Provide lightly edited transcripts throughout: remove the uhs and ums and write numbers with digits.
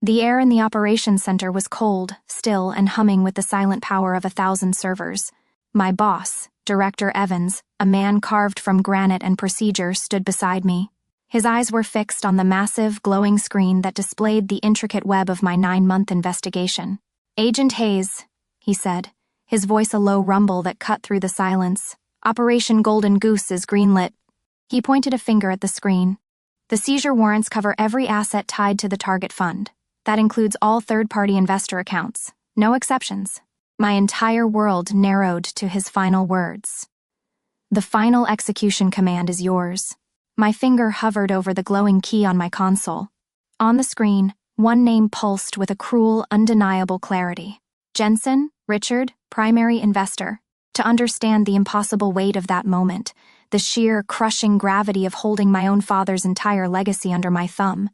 The air in the operations center was cold, still, and humming with the silent power of 1,000 servers. My boss, Director Evans, a man carved from granite and procedure, stood beside me. His eyes were fixed on the massive, glowing screen that displayed the intricate web of my 9-month investigation. "Agent Hayes," he said, his voice a low rumble that cut through the silence. "Operation Golden Goose is greenlit." He pointed a finger at the screen. "The seizure warrants cover every asset tied to the target fund. That includes all third-party investor accounts. No exceptions." My entire world narrowed to his final words. "The final execution command is yours." My finger hovered over the glowing key on my console. On the screen, one name pulsed with a cruel, undeniable clarity. Jensen, Richard, primary investor. To understand the impossible weight of that moment, the sheer, crushing gravity of holding my own father's entire legacy under my thumb,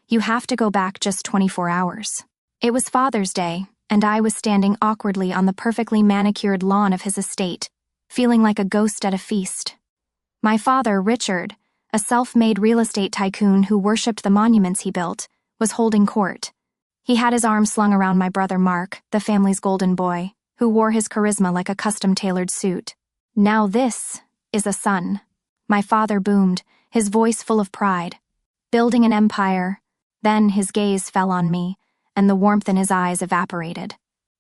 you have to go back just 24 hours. It was Father's Day, and I was standing awkwardly on the perfectly manicured lawn of his estate, feeling like a ghost at a feast. My father, Richard, a self-made real estate tycoon who worshipped the monuments he built, was holding court. He had his arm slung around my brother Mark, the family's golden boy, who wore his charisma like a custom-tailored suit. "Now this is a son," my father boomed, his voice full of pride. "Building an empire." Then his gaze fell on me, and the warmth in his eyes evaporated.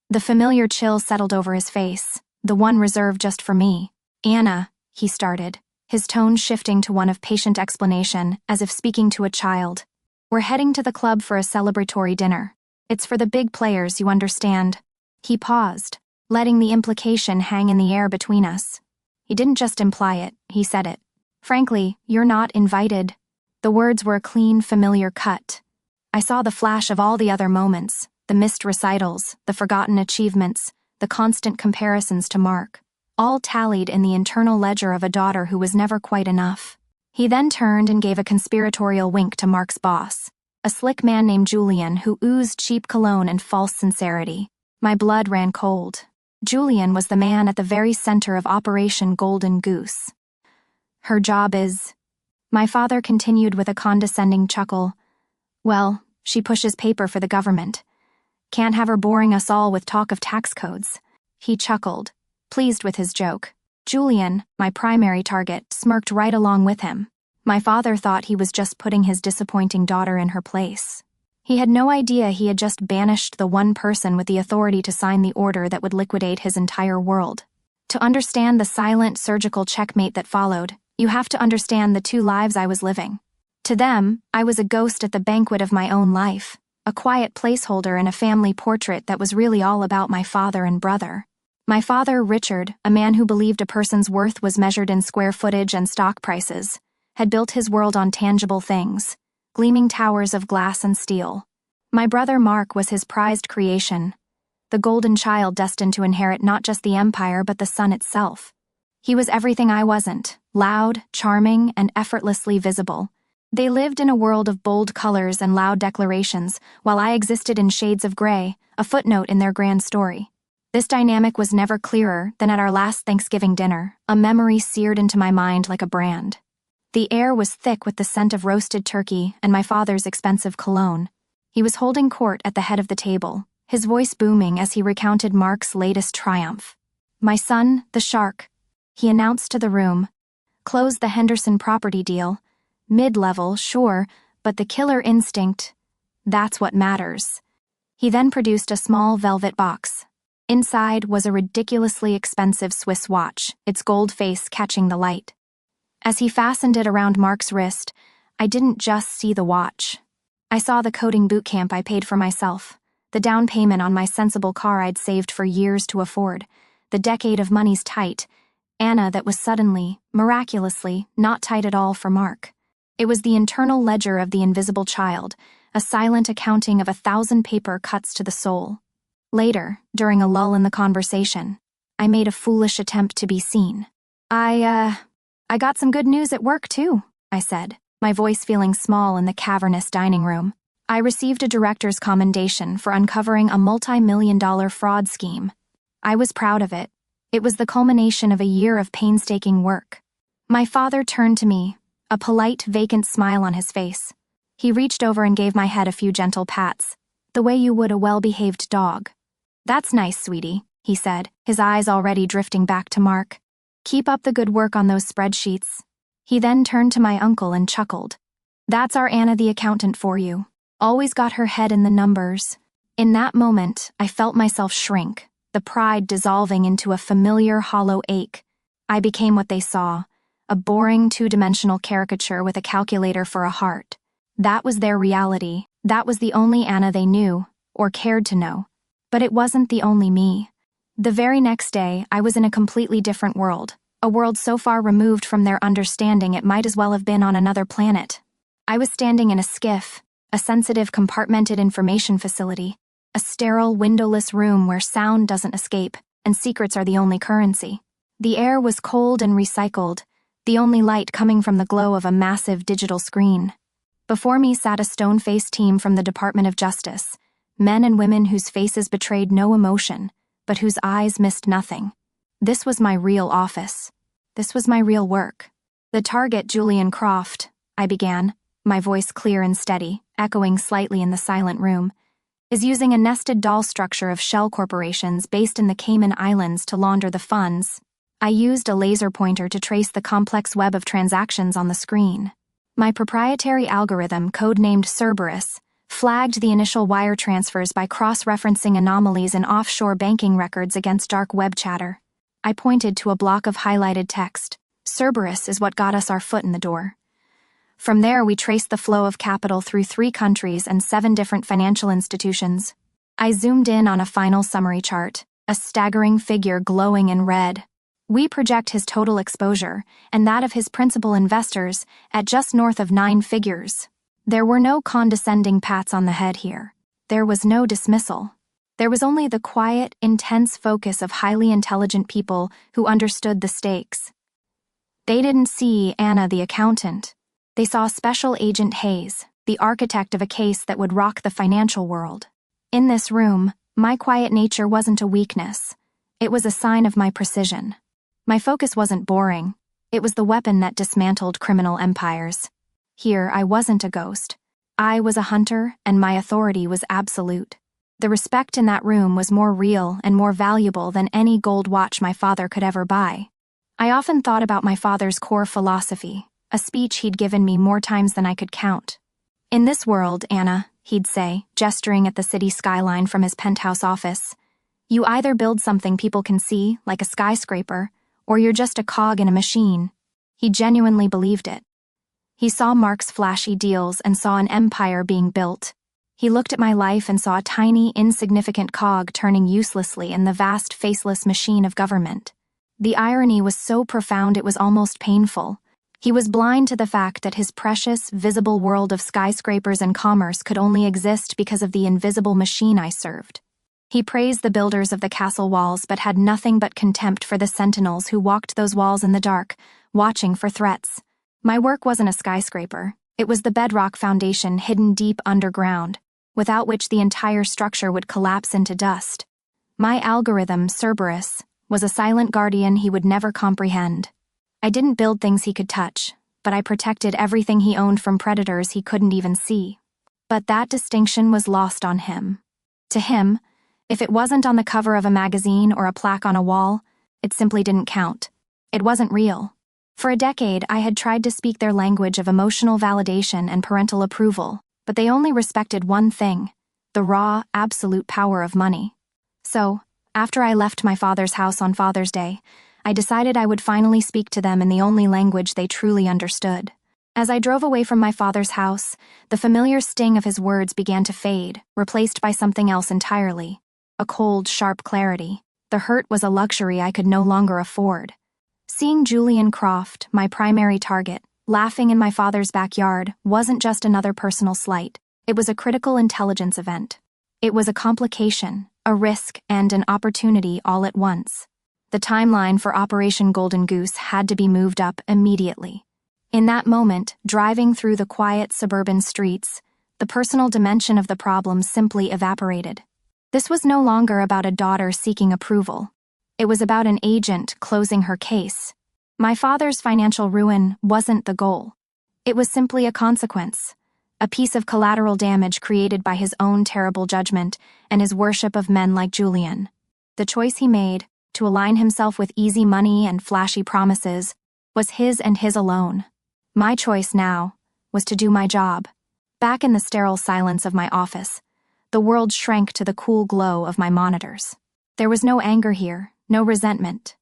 The familiar chill settled over his face, the one reserved just for me. "Anna," he started, his tone shifting to one of patient explanation, as if speaking to a child. "We're heading to the club for a celebratory dinner. It's for the big players, you understand." He paused, letting the implication hang in the air between us. He didn't just imply it, he said it. "Frankly, you're not invited." The words were a clean, familiar cut. I saw the flash of all the other moments, the missed recitals, the forgotten achievements, the constant comparisons to Mark, all tallied in the internal ledger of a daughter who was never quite enough. He then turned and gave a conspiratorial wink to Mark's boss, a slick man named Julian who oozed cheap cologne and false sincerity. My blood ran cold. Julian was the man at the very center of Operation Golden Goose. "Her job is..." My father continued with a condescending chuckle. "Well, she pushes paper for the government. Can't have her boring us all with talk of tax codes." He chuckled, pleased with his joke. Julian, my primary target, smirked right along with him. My father thought he was just putting his disappointing daughter in her place. He had no idea he had just banished the one person with the authority to sign the order that would liquidate his entire world. To understand the silent, surgical checkmate that followed, you have to understand the two lives I was living. To them, I was a ghost at the banquet of my own life, a quiet placeholder in a family portrait that was really all about my father and brother. My father, Richard, a man who believed a person's worth was measured in square footage and stock prices, had built his world on tangible things, gleaming towers of glass and steel. My brother Mark was his prized creation, the golden child destined to inherit not just the empire but the sun itself. He was everything I wasn't, loud, charming, and effortlessly visible. They lived in a world of bold colors and loud declarations, while I existed in shades of gray, a footnote in their grand story. This dynamic was never clearer than at our last Thanksgiving dinner, a memory seared into my mind like a brand. The air was thick with the scent of roasted turkey and my father's expensive cologne. He was holding court at the head of the table, his voice booming as he recounted Mark's latest triumph. "My son, the shark," he announced to the room, "closed the Henderson property deal. Mid-level, sure, but the killer instinct, that's what matters." He then produced a small velvet box. Inside was a ridiculously expensive Swiss watch, its gold face catching the light. As he fastened it around Mark's wrist, I didn't just see the watch. I saw the coding boot camp I paid for myself, the down payment on my sensible car I'd saved for years to afford, the decade of money's tight, Anna that was suddenly, miraculously, not tight at all for Mark. It was the internal ledger of the invisible child, a silent accounting of 1,000 paper cuts to the soul. Later, during a lull in the conversation, I made a foolish attempt to be seen. I got some good news at work, too," I said, my voice feeling small in the cavernous dining room. I received a director's commendation for uncovering a multi-million-dollar fraud scheme. I was proud of it. It was the culmination of a year of painstaking work. My father turned to me, a polite, vacant smile on his face. He reached over and gave my head a few gentle pats. The way you would a well-behaved dog. That's nice, sweetie, he said, his eyes already drifting back to Mark. Keep up the good work on those spreadsheets. He then turned to my uncle and chuckled. That's our Anna the accountant for you. Always got her head in the numbers. In that moment, I felt myself shrink, the pride dissolving into a familiar hollow ache. I became what they saw, a boring two-dimensional caricature with a calculator for a heart. That was their reality. That was the only Anna they knew, or cared to know. But it wasn't the only me. The very next day, I was in a completely different world, a world so far removed from their understanding it might as well have been on another planet. I was standing in a skiff, a sensitive compartmented information facility, a sterile, windowless room where sound doesn't escape, and secrets are the only currency. The air was cold and recycled, the only light coming from the glow of a massive digital screen. Before me sat a stone-faced team from the Department of Justice, men and women whose faces betrayed no emotion, but whose eyes missed nothing. This was my real office. This was my real work. The target, Julian Croft, I began, my voice clear and steady, echoing slightly in the silent room, is using a nested doll structure of shell corporations based in the Cayman Islands to launder the funds. I used a laser pointer to trace the complex web of transactions on the screen. My proprietary algorithm, codenamed Cerberus, flagged the initial wire transfers by cross-referencing anomalies in offshore banking records against dark web chatter. I pointed to a block of highlighted text. Cerberus is what got us our foot in the door. From there, we traced the flow of capital through 3 countries and 7 different financial institutions. I zoomed in on a final summary chart, a staggering figure glowing in red. We project his total exposure, and that of his principal investors, at just north of 9 figures. There were no condescending pats on the head here. There was no dismissal. There was only the quiet, intense focus of highly intelligent people who understood the stakes. They didn't see Anna the accountant. They saw Special Agent Hayes, the architect of a case that would rock the financial world. In this room, my quiet nature wasn't a weakness. It was a sign of my precision. My focus wasn't boring. It was the weapon that dismantled criminal empires. Here, I wasn't a ghost. I was a hunter, and my authority was absolute. The respect in that room was more real and more valuable than any gold watch my father could ever buy. I often thought about my father's core philosophy, a speech he'd given me more times than I could count. In this world, Anna, he'd say, gesturing at the city skyline from his penthouse office, you either build something people can see, like a skyscraper, or you're just a cog in a machine. He genuinely believed it. He saw Mark's flashy deals and saw an empire being built. He looked at my life and saw a tiny, insignificant cog turning uselessly in the vast, faceless machine of government. The irony was so profound it was almost painful. He was blind to the fact that his precious, visible world of skyscrapers and commerce could only exist because of the invisible machine I served. He praised the builders of the castle walls but had nothing but contempt for the sentinels who walked those walls in the dark, watching for threats. My work wasn't a skyscraper. It was the bedrock foundation hidden deep underground, without which the entire structure would collapse into dust. My algorithm, Cerberus, was a silent guardian he would never comprehend. I didn't build things he could touch, but I protected everything he owned from predators he couldn't even see. But that distinction was lost on him. To him, if it wasn't on the cover of a magazine or a plaque on a wall, it simply didn't count. It wasn't real. For a decade, I had tried to speak their language of emotional validation and parental approval, but they only respected one thing: the raw, absolute power of money. So, after I left my father's house on Father's Day, I decided I would finally speak to them in the only language they truly understood. As I drove away from my father's house, the familiar sting of his words began to fade, replaced by something else entirely. A cold, sharp clarity. The hurt was a luxury I could no longer afford. Seeing Julian Croft, my primary target, laughing in my father's backyard wasn't just another personal slight. It was a critical intelligence event. It was a complication, a risk, and an opportunity all at once. The timeline for Operation Golden Goose had to be moved up immediately. In that moment, driving through the quiet suburban streets, the personal dimension of the problem simply evaporated. This was no longer about a daughter seeking approval. It was about an agent closing her case. My father's financial ruin wasn't the goal. It was simply a consequence a piece of collateral damage created by his own terrible judgment and his worship of men like Julian. The choice he made, to align himself with easy money and flashy promises, was his and his alone. My choice now was to do my job. Back in the sterile silence of my office, the world shrank to the cool glow of my monitors. There was no anger here, no resentment.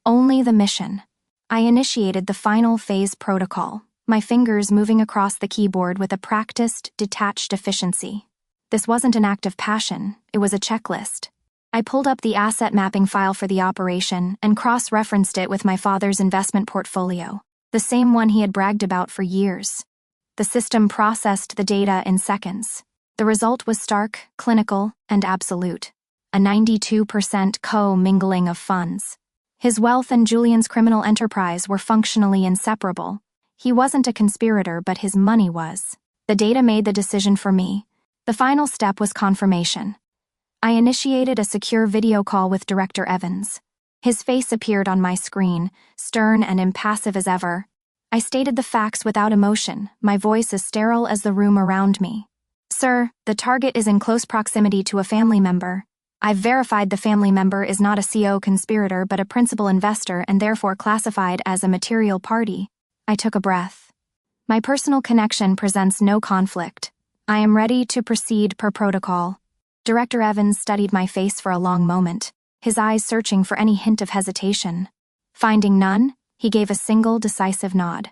Only the mission. I initiated the final phase protocol, my fingers moving across the keyboard with a practiced, detached efficiency. This wasn't an act of passion, it was a checklist. I pulled up the asset mapping file for the operation and cross-referenced it with my father's investment portfolio, the same one he had bragged about for years. The system processed the data in seconds. The result was stark, clinical, and absolute. A 92% co-mingling of funds. His wealth and Julian's criminal enterprise were functionally inseparable. He wasn't a conspirator, but his money was. The data made the decision for me. The final step was confirmation. I initiated a secure video call with Director Evans. His face appeared on my screen, stern and impassive as ever. I stated the facts without emotion, my voice as sterile as the room around me. Sir, the target is in close proximity to a family member. I've verified the family member is not a CO conspirator but a principal investor and therefore classified as a material party. I took a breath. My personal connection presents no conflict. I am ready to proceed per protocol. Director Evans studied my face for a long moment, his eyes searching for any hint of hesitation. Finding none, he gave a single decisive nod.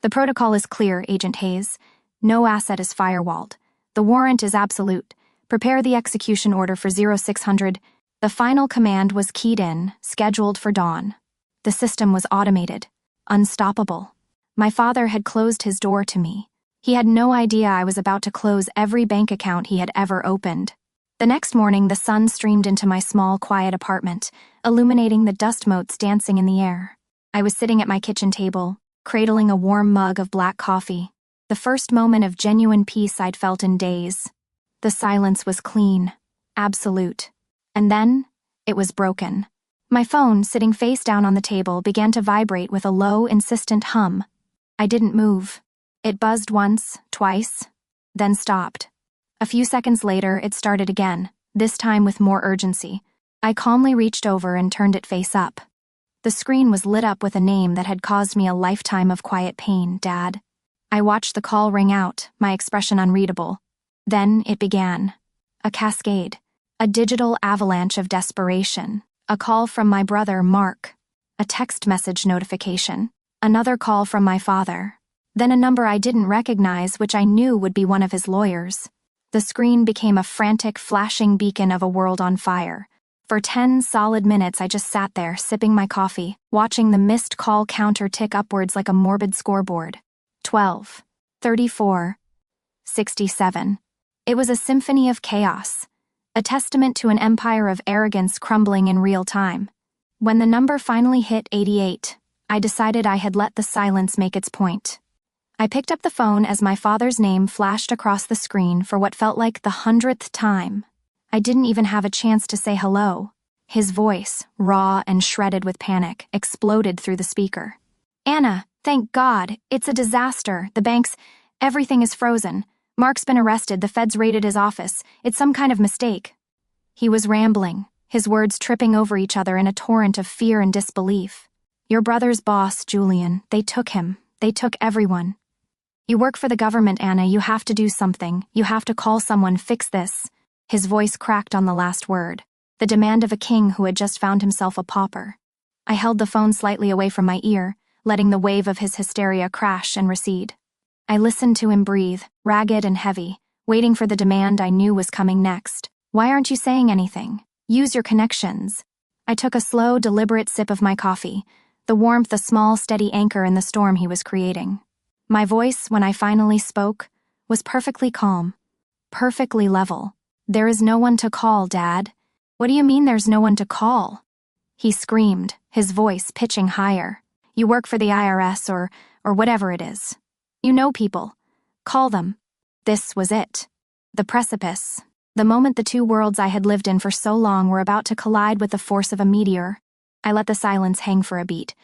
The protocol is clear, Agent Hayes. No asset is firewalled. The warrant is absolute. Prepare the execution order for 0600. The final command was keyed in, scheduled for dawn. The system was automated, unstoppable. My father had closed his door to me. He had no idea I was about to close every bank account he had ever opened. The next morning, the sun streamed into my small, quiet apartment, illuminating the dust motes dancing in the air. I was sitting at my kitchen table, cradling a warm mug of black coffee, the first moment of genuine peace I'd felt in days. The silence was clean, absolute. And then, it was broken. My phone, sitting face down on the table, began to vibrate with a low, insistent hum. I didn't move. It buzzed once, twice, then stopped. A few seconds later, it started again, this time with more urgency. I calmly reached over and turned it face up. The screen was lit up with a name that had caused me a lifetime of quiet pain, Dad. I watched the call ring out, my expression unreadable. Then it began. A cascade. A digital avalanche of desperation. A call from my brother, Mark. A text message notification. Another call from my father. Then a number I didn't recognize, which I knew would be one of his lawyers. The screen became a frantic, flashing beacon of a world on fire. For 10 solid minutes, I just sat there, sipping my coffee, watching the missed call counter tick upwards like a morbid scoreboard. 12. 34. 67. It was a symphony of chaos. A testament to an empire of arrogance crumbling in real time. When the number finally hit 88, I decided I had let the silence make its point. I picked up the phone as my father's name flashed across the screen for what felt like the 100th time. I didn't even have a chance to say hello. His voice, raw and shredded with panic, exploded through the speaker. Anna, thank God, it's a disaster. The banks, everything is frozen. Mark's been arrested, the feds raided his office. It's some kind of mistake. He was rambling, his words tripping over each other in a torrent of fear and disbelief. Your brother's boss, Julian, they took him. They took everyone. You work for the government, Anna. You have to do something. You have to call someone, fix this. His voice cracked on the last word, the demand of a king who had just found himself a pauper. I held the phone slightly away from my ear, letting the wave of his hysteria crash and recede. I listened to him breathe, ragged and heavy, waiting for the demand I knew was coming next. Why aren't you saying anything? Use your connections. I took a slow, deliberate sip of my coffee, the warmth a small, steady anchor in the storm he was creating. My voice, when I finally spoke, was perfectly calm, perfectly level. There is no one to call, Dad. What do you mean there's no one to call? He screamed, his voice pitching higher. You work for the IRS or whatever it is. You know people. Call them. This was it. The precipice. The moment the two worlds I had lived in for so long were about to collide with the force of a meteor. I let the silence hang for a beat,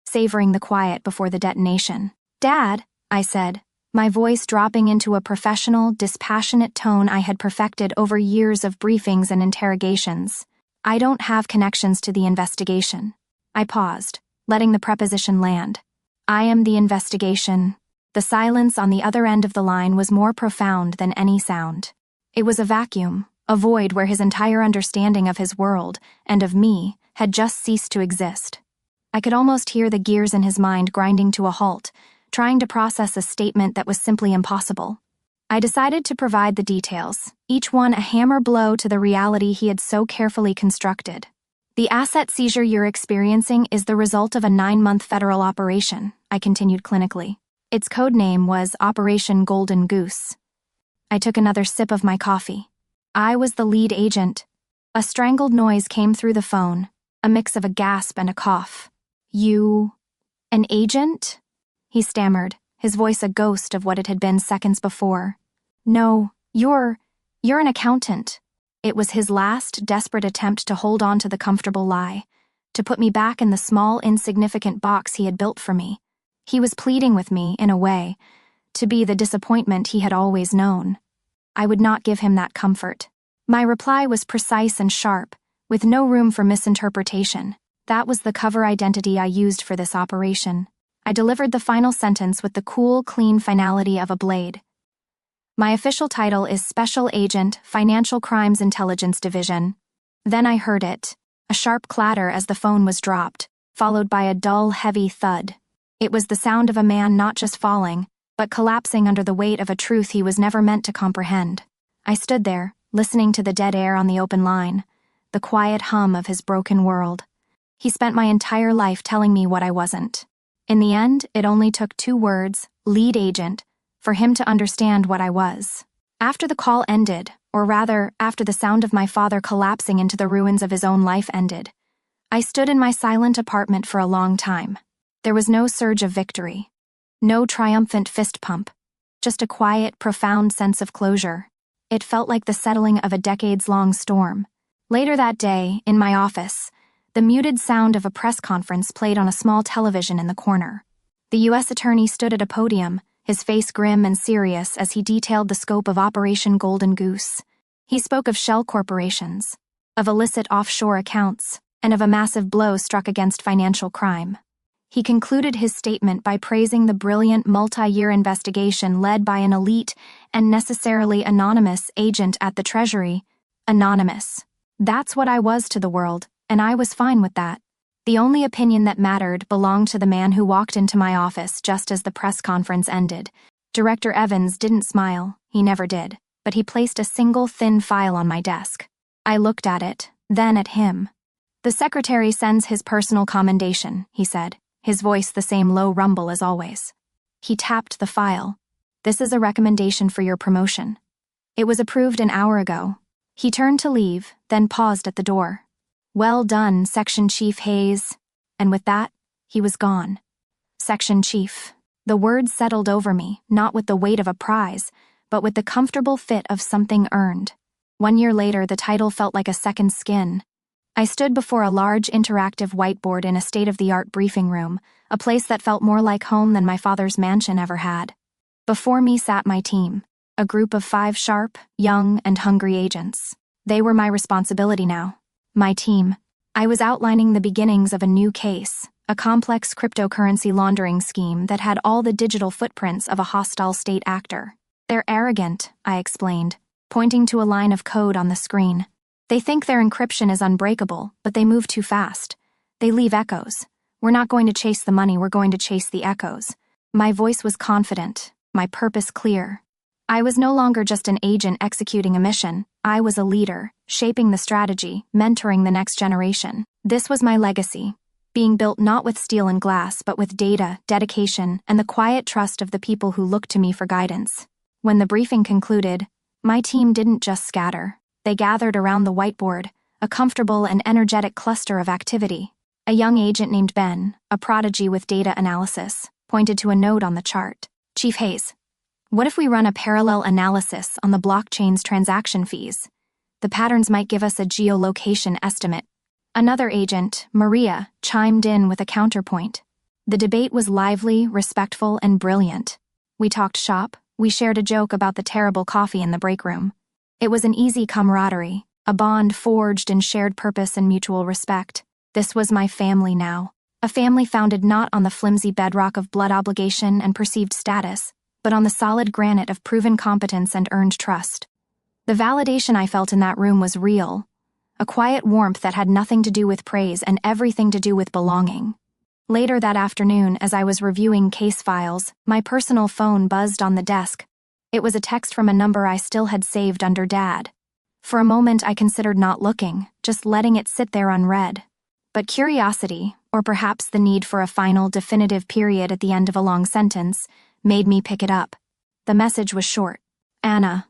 savoring the quiet before the detonation. Dad, I said, my voice dropping into a professional, dispassionate tone I had perfected over years of briefings and interrogations. I don't have connections to the investigation. I paused, letting the preposition land. I am the investigation. The silence on the other end of the line was more profound than any sound. It was a vacuum, a void where his entire understanding of his world, and of me, had just ceased to exist. I could almost hear the gears in his mind grinding to a halt, trying to process a statement that was simply impossible. I decided to provide the details, each one a hammer blow to the reality he had so carefully constructed. The asset seizure you're experiencing is the result of a 9-month federal operation, I continued clinically. Its code name was Operation Golden Goose. I took another sip of my coffee. I was the lead agent. A strangled noise came through the phone, a mix of a gasp and a cough. You... an agent? He stammered, his voice a ghost of what it had been seconds before. No, you're an accountant. It was his last, desperate attempt to hold on to the comfortable lie, to put me back in the small, insignificant box he had built for me. He was pleading with me, in a way, to be the disappointment he had always known. I would not give him that comfort. My reply was precise and sharp, with no room for misinterpretation. That was the cover identity I used for this operation. I delivered the final sentence with the cool, clean finality of a blade. My official title is Special Agent, Financial Crimes Intelligence Division. Then I heard it, a sharp clatter as the phone was dropped, followed by a dull, heavy thud. It was the sound of a man not just falling, but collapsing under the weight of a truth he was never meant to comprehend. I stood there, listening to the dead air on the open line, the quiet hum of his broken world. He spent my entire life telling me what I wasn't. In the end, it only took 2 words, lead agent, for him to understand what I was. After the call ended, or rather, after the sound of my father collapsing into the ruins of his own life ended, I stood in my silent apartment for a long time. There was no surge of victory, no triumphant fist pump, just a quiet, profound sense of closure. It felt like the settling of a decades-long storm. Later that day, in my office, the muted sound of a press conference played on a small television in the corner. The U.S. Attorney stood at a podium, his face grim and serious as he detailed the scope of Operation Golden Goose. He spoke of shell corporations, of illicit offshore accounts, and of a massive blow struck against financial crime. He concluded his statement by praising the brilliant multi-year investigation led by an elite and necessarily anonymous agent at the Treasury. Anonymous. That's what I was to the world, and I was fine with that. The only opinion that mattered belonged to the man who walked into my office just as the press conference ended. Director Evans didn't smile, he never did, but he placed a single thin file on my desk. I looked at it, then at him. The secretary sends his personal commendation, he said, his voice the same low rumble as always. He tapped the file. This is a recommendation for your promotion. It was approved an hour ago. He turned to leave, then paused at the door. Well done, Section Chief Hayes. And with that, he was gone. Section Chief. The word settled over me, not with the weight of a prize, but with the comfortable fit of something earned. 1 year later, the title felt like a second skin. I stood before a large interactive whiteboard in a state-of-the-art briefing room, a place that felt more like home than my father's mansion ever had. Before me sat my team, a group of 5 sharp, young, and hungry agents. They were my responsibility now. My team. I was outlining the beginnings of a new case, a complex cryptocurrency laundering scheme that had all the digital footprints of a hostile state actor. They're arrogant, I explained, pointing to a line of code on the screen. They think their encryption is unbreakable, but they move too fast. They leave echoes. We're not going to chase the money, we're going to chase the echoes. My voice was confident, my purpose clear. I was no longer just an agent executing a mission. I was a leader, shaping the strategy, mentoring the next generation. This was my legacy, being built not with steel and glass, but with data, dedication, and the quiet trust of the people who looked to me for guidance. When the briefing concluded, my team didn't just scatter. They gathered around the whiteboard, a comfortable and energetic cluster of activity. A young agent named Ben, a prodigy with data analysis, pointed to a node on the chart. Chief Hayes. What if we run a parallel analysis on the blockchain's transaction fees? The patterns might give us a geolocation estimate. Another agent, Maria, chimed in with a counterpoint. The debate was lively, respectful, and brilliant. We talked shop, we shared a joke about the terrible coffee in the break room. It was an easy camaraderie, a bond forged in shared purpose and mutual respect. This was my family now. A family founded not on the flimsy bedrock of blood obligation and perceived status, but on the solid granite of proven competence and earned trust. The validation I felt in that room was real, a quiet warmth that had nothing to do with praise and everything to do with belonging. Later that afternoon, as I was reviewing case files, my personal phone buzzed on the desk. It was a text from a number I still had saved under Dad. For a moment I considered not looking, just letting it sit there unread. But curiosity, or perhaps the need for a final, definitive period at the end of a long sentence, made me pick it up. The message was short. Anna,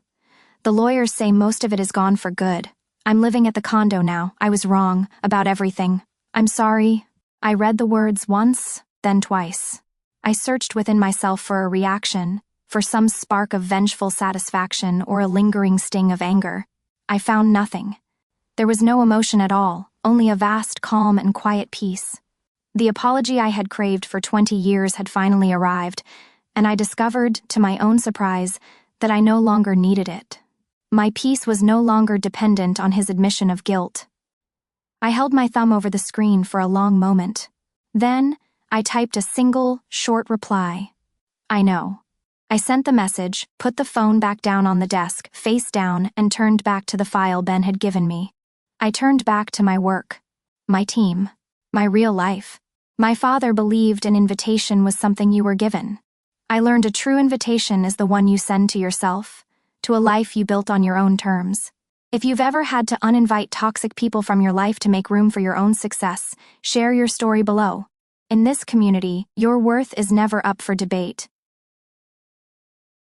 the lawyers say most of it is gone for good. I'm living at the condo now. I was wrong about everything. I'm sorry. I read the words once, then twice. I searched within myself for a reaction, for some spark of vengeful satisfaction or a lingering sting of anger. I found nothing. There was no emotion at all, only a vast calm and quiet peace. The apology I had craved for 20 years had finally arrived, and I discovered, to my own surprise, that I no longer needed it. My peace was no longer dependent on his admission of guilt. I held my thumb over the screen for a long moment. Then, I typed a single, short reply. I know. I sent the message, put the phone back down on the desk, face down, and turned back to the file Ben had given me. I turned back to my work, my team, my real life. My father believed an invitation was something you were given. I learned a true invitation is the one you send to yourself, to a life you built on your own terms. If you've ever had to uninvite toxic people from your life to make room for your own success, share your story below. In this community, your worth is never up for debate.